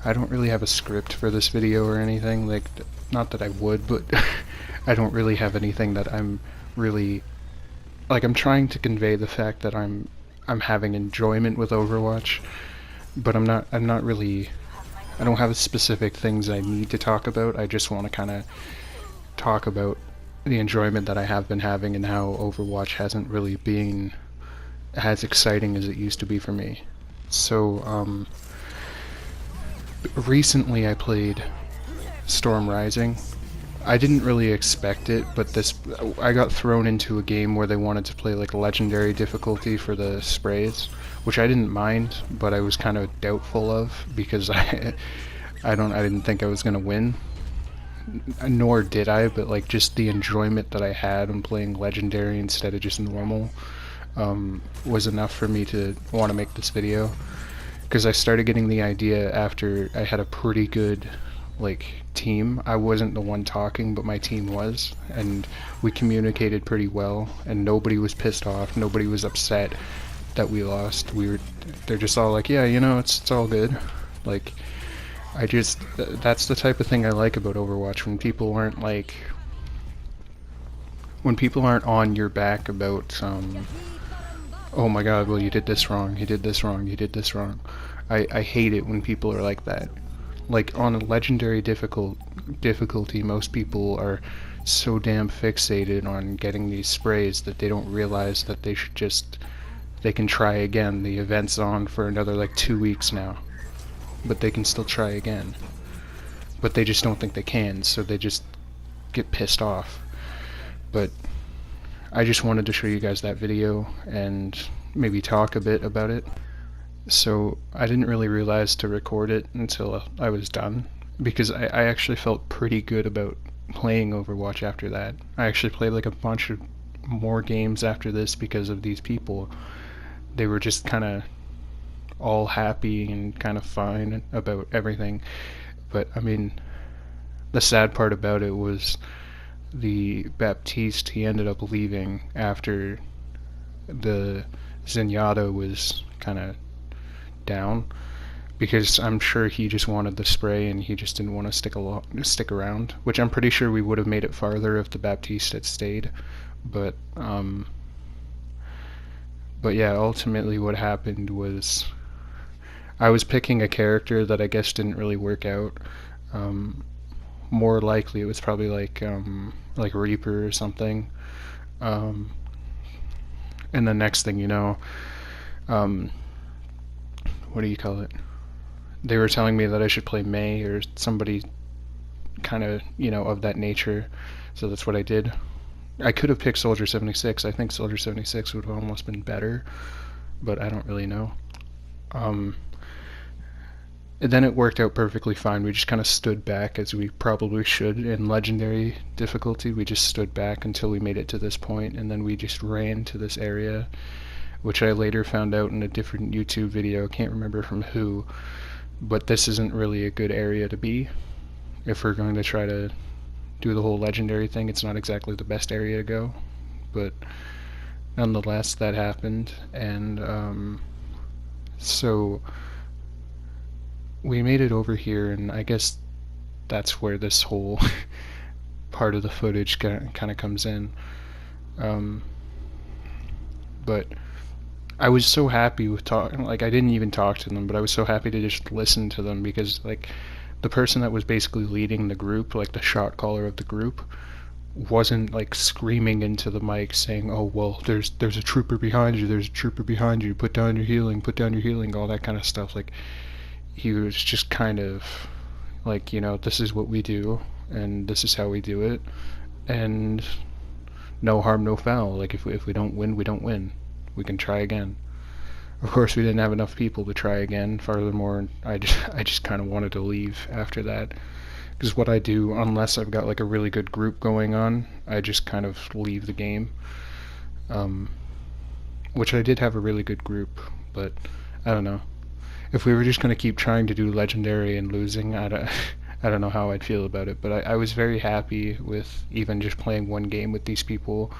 I don't really have a script for this video or anything, like, not that I would, but I don't really have anything that I'm really, like, I'm trying to convey the fact that I'm having enjoyment with Overwatch, but I'm not really, I don't have specific things I need to talk about. I just want to kind of talk about the enjoyment that I have been having and how Overwatch hasn't really been as exciting as it used to be for me. So, recently I played Storm Rising. I didn't really expect it, but I got thrown into a game where they wanted to play like legendary difficulty for the sprays, which I didn't mind, but I was kind of doubtful of because I didn't think I was gonna win, nor did I, but like just the enjoyment that I had in playing legendary instead of just normal was enough for me to want to make this video. Because I started getting the idea after I had a pretty good like team. I wasn't the one talking, but my team was, and we communicated pretty well, and nobody was pissed off, nobody was upset that we lost. They're just all like, yeah, you know, it's all good. Like, that's the type of thing I like about Overwatch, when people aren't like, when people aren't on your back about, oh my god, well you did this wrong, you did this wrong, you did this wrong. I hate it when people are like that. Like, on a legendary difficulty, most people are so damn fixated on getting these sprays that they don't realize that they can try again. The event's on for another like 2 weeks now, but they can still try again. But they just don't think they can, so they just get pissed off. But I just wanted to show you guys that video and maybe talk a bit about it. So I didn't really realize to record it until I was done, because I actually felt pretty good about playing Overwatch after that. I actually played like a bunch of more games after this because of these people. They were just kind of all happy and kind of fine about everything. But I mean, the sad part about it was the Baptiste, he ended up leaving after the Zenyatta was kind of down, because I'm sure he just wanted the spray and he just didn't want to stick around, which I'm pretty sure we would have made it farther if the Baptiste had stayed. But yeah, ultimately what happened was I was picking a character that I guess didn't really work out. More likely it was probably like Reaper or something. And the next thing you know, what do you call it? They were telling me that I should play May or somebody kind of, you know, of that nature. So that's what I did. I could have picked Soldier 76. I think Soldier 76 would have almost been better, but I don't really know. And then it worked out perfectly fine. We just kind of stood back, as we probably should in legendary difficulty. We just stood back until we made it to this point, and then we just ran to this area, which I later found out in a different YouTube video. I can't remember from who, but this isn't really a good area to be. If we're going to try to do the whole legendary thing, it's not exactly the best area to go. But nonetheless, that happened, and so we made it over here, and I guess that's where this whole part of the footage kind of comes in. But I was so happy with talking, like, I didn't even talk to them, but I was so happy to just listen to them, because like the person that was basically leading the group, like the shot caller of the group, wasn't like screaming into the mic saying, oh well, there's a trooper behind you, there's a trooper behind you, put down your healing, all that kind of stuff. Like, he was just kind of like, you know, this is what we do and this is how we do it, and no harm no foul. Like, if we don't win, we don't win. We can try again. Of course, we didn't have enough people to try again. Furthermore, I just kind of wanted to leave after that, because what I do, unless I've got like a really good group going on, I just kind of leave the game. Which I did have a really good group, but I don't know. If we were just going to keep trying to do legendary and losing, I don't know how I'd feel about it. But I was very happy with even just playing one game with these people.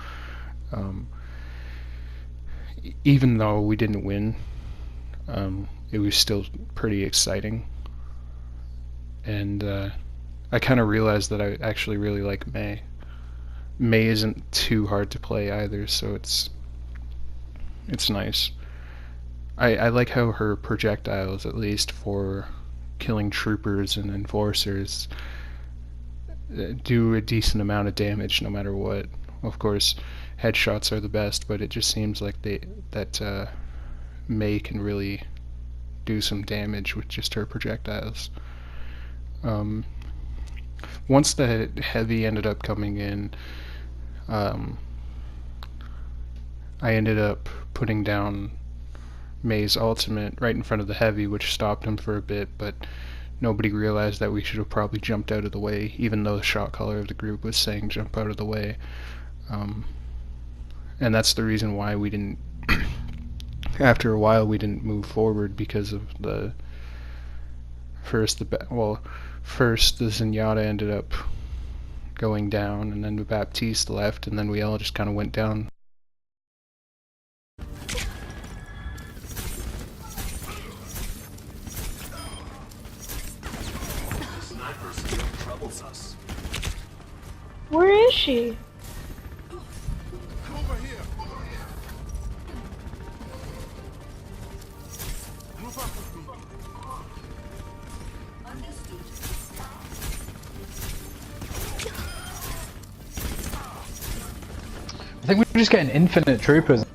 Even though we didn't win, it was still pretty exciting. and I kind of realized that I actually really like Mei. Mei isn't too hard to play either, so it's nice. I like how her projectiles, at least for killing troopers and enforcers, do a decent amount of damage no matter what. Of course, headshots are the best, but it just seems like that Mei can really do some damage with just her projectiles. Once the heavy ended up coming in, I ended up putting down Mei's ultimate right in front of the heavy, which stopped him for a bit, but nobody realized that we should have probably jumped out of the way, even though the shot caller of the group was saying jump out of the way. And that's the reason why we didn't after a while we didn't move forward, because of the first the Zenyatta ended up going down, and then the Baptiste left, and then we all just kind of went down. Where is she? I think we're just getting infinite troopers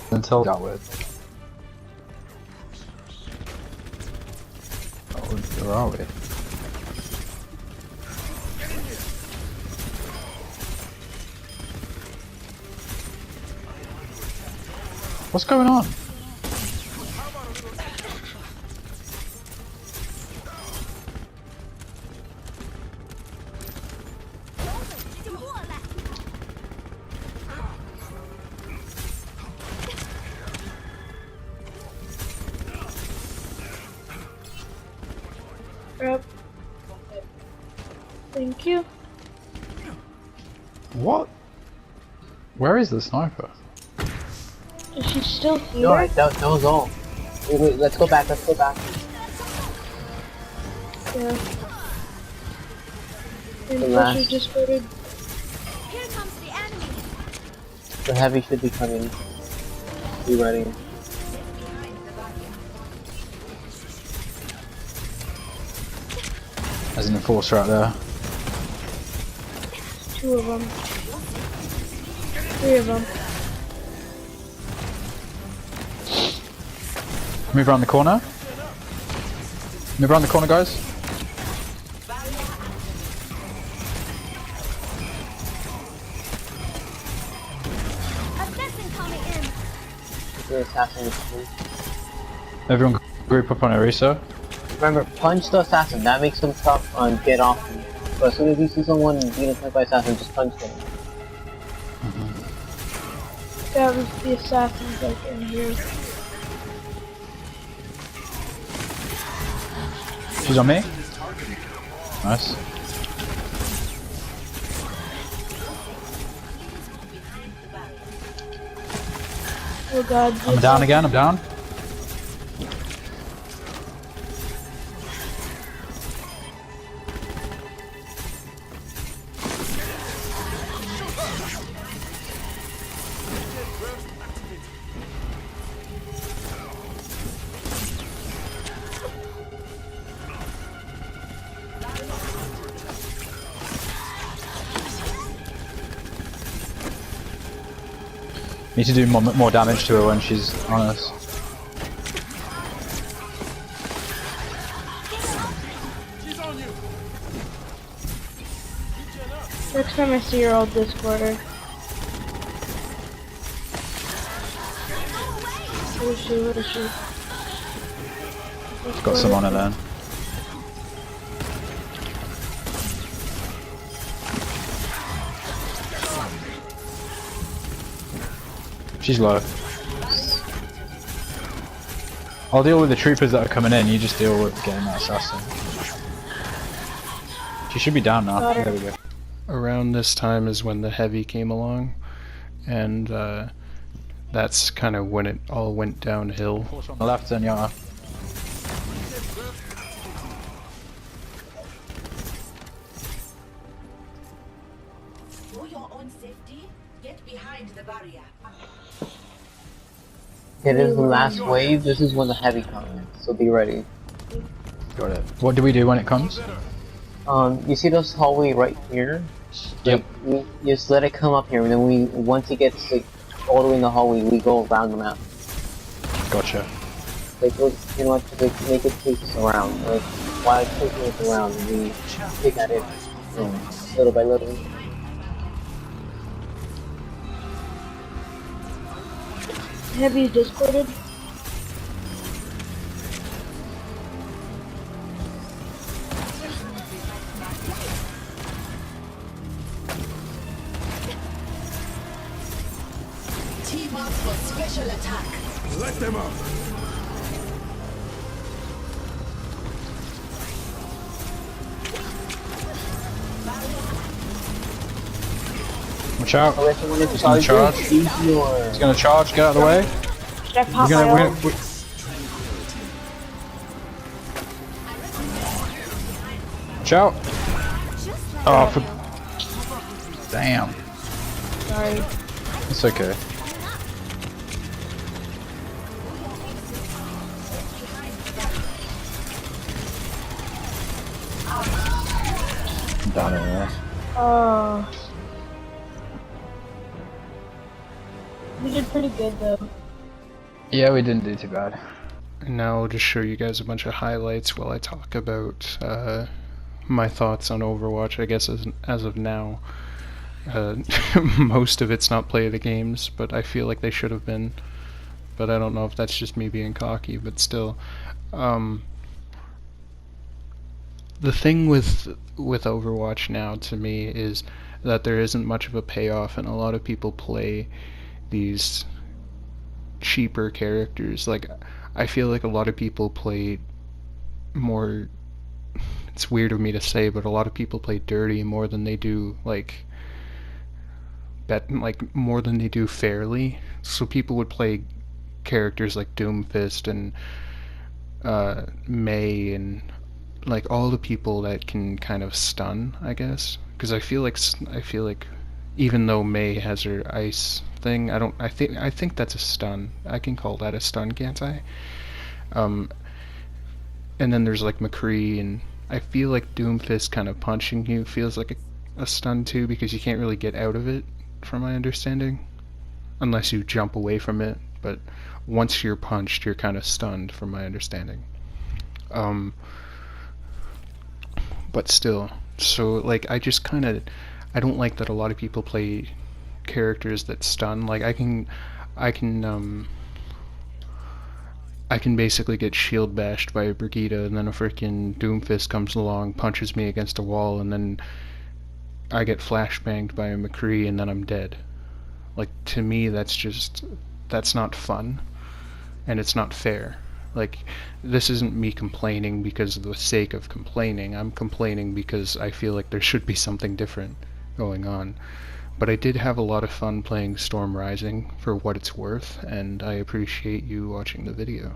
until got with. Oh, where are we? What's going on? Yep. Thank you. What? Where is the sniper? Is she still here? No, that was all. Wait, let's go back, let's go back. Yeah. And The Pusher last- just voted. Here comes the enemy. The heavy should be coming. Be ready. There's an enforcer out there. Two of them. Three of them. Move around the corner. Move around the corner, guys. Assassin coming in. The assassin is cool. Everyone group up on Orisa. Remember, punch the assassin, that makes them tough on get off him. But as soon as you see someone being attacked by assassin, just punch them. That was the assassins like in here. She's on me. Nice. Oh god. I'm down again, I'm down. Need to do more damage to her when she's on us. Next time I see her, I'll Discord her. Where is she? Where is she? Got some on her then. She's low. I'll deal with the troopers that are coming in, you just deal with getting that assassin. She should be down now. Got her. There we go. Around this time is when the heavy came along, and that's kind of when it all went downhill. On the left, Zenyatta. safety, get behind the barrier. Okay, this is the last wave. This is when the heavy comes, so be ready. Got it. What do we do when it comes? You see this hallway right here? Yep. We just let it come up here, and then once it gets like all the way in the hallway, we go around the map. Gotcha. Like we'll pretty much like make it take us around. Like while it's taking us around, we pick at it little by little. Have you discorded? Team up for special attack. Let them up! Watch out. Unless you want to He's gonna charge. use your... He's gonna charge. Get out of the way. Should I pop We're my gonna. ult? Watch out. Oh, for... Damn. Sorry. It's okay. I'm down in there. We did pretty good though. Yeah, we didn't do too bad. And now I'll just show you guys a bunch of highlights while I talk about my thoughts on Overwatch. I guess as of now, most of it's not play of the games, but I feel like they should have been. But I don't know if that's just me being cocky, but still. The thing with Overwatch now to me is that there isn't much of a payoff, and a lot of people play these cheaper characters. Like, I feel like a lot of people play more, it's weird of me to say, but a lot of people play dirty more than they do more than they do fairly. So people would play characters like Doomfist and Mei and like all the people that can kind of stun, I guess, because I feel like even though Mei has her ice thing, I think that's a stun. I can call that a stun, can't I? And then there's like McCree, and I feel like Doomfist kind of punching you feels like a stun too, because you can't really get out of it, from my understanding, unless you jump away from it. But once you're punched, you're kind of stunned, from my understanding. But still, so like I don't like that a lot of people play characters that stun. Like I can basically get shield bashed by a Brigitte, and then a freaking Doomfist comes along, punches me against a wall, and then I get flashbanged by a McCree, and then I'm dead. Like, to me, that's not fun, and it's not fair. Like, this isn't me complaining because of the sake of complaining. I'm complaining because I feel like there should be something different going on. But I did have a lot of fun playing Storm Rising for what it's worth, and I appreciate you watching the video.